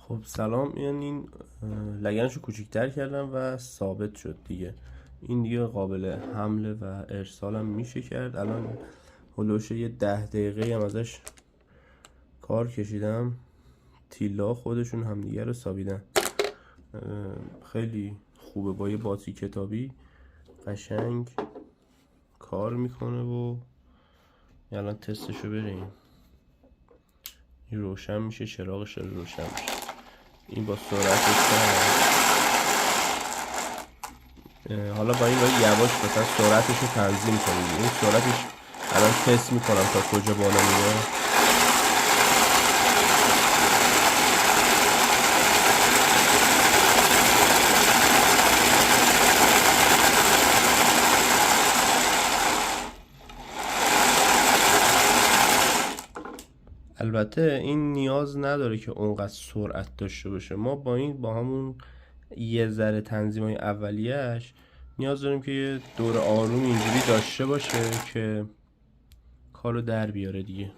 خب سلام. یعنی این لگنشو کوچیک‌تر کردم و ثابت شد دیگه. این دیگه قابل حمله و ارسالم میشه کرد. الان هلوش یه 10 دقیقه هم ازش کار کشیدم. تیلا خودشون همدیگه رو سابیدن. خیلی خوبه، با یه باتری کتابی قشنگ کار میکنه و الان تستشو بریم. این روشن میشه، چراغش داره روشن میشه. این با سرعتش حالا با این باید یواش مثلا سرعتش رو تنظیم کنیم. این سرعتش الان تست میکنم تا کجا بالا میره. البته این نیاز نداره که اونقدر سرعت داشته باشه. ما با همون یه ذره تنظیمای اولیه‌اش نیاز داریم که یه دور آروم اینجوری داشته باشه که کارو در بیاره دیگه.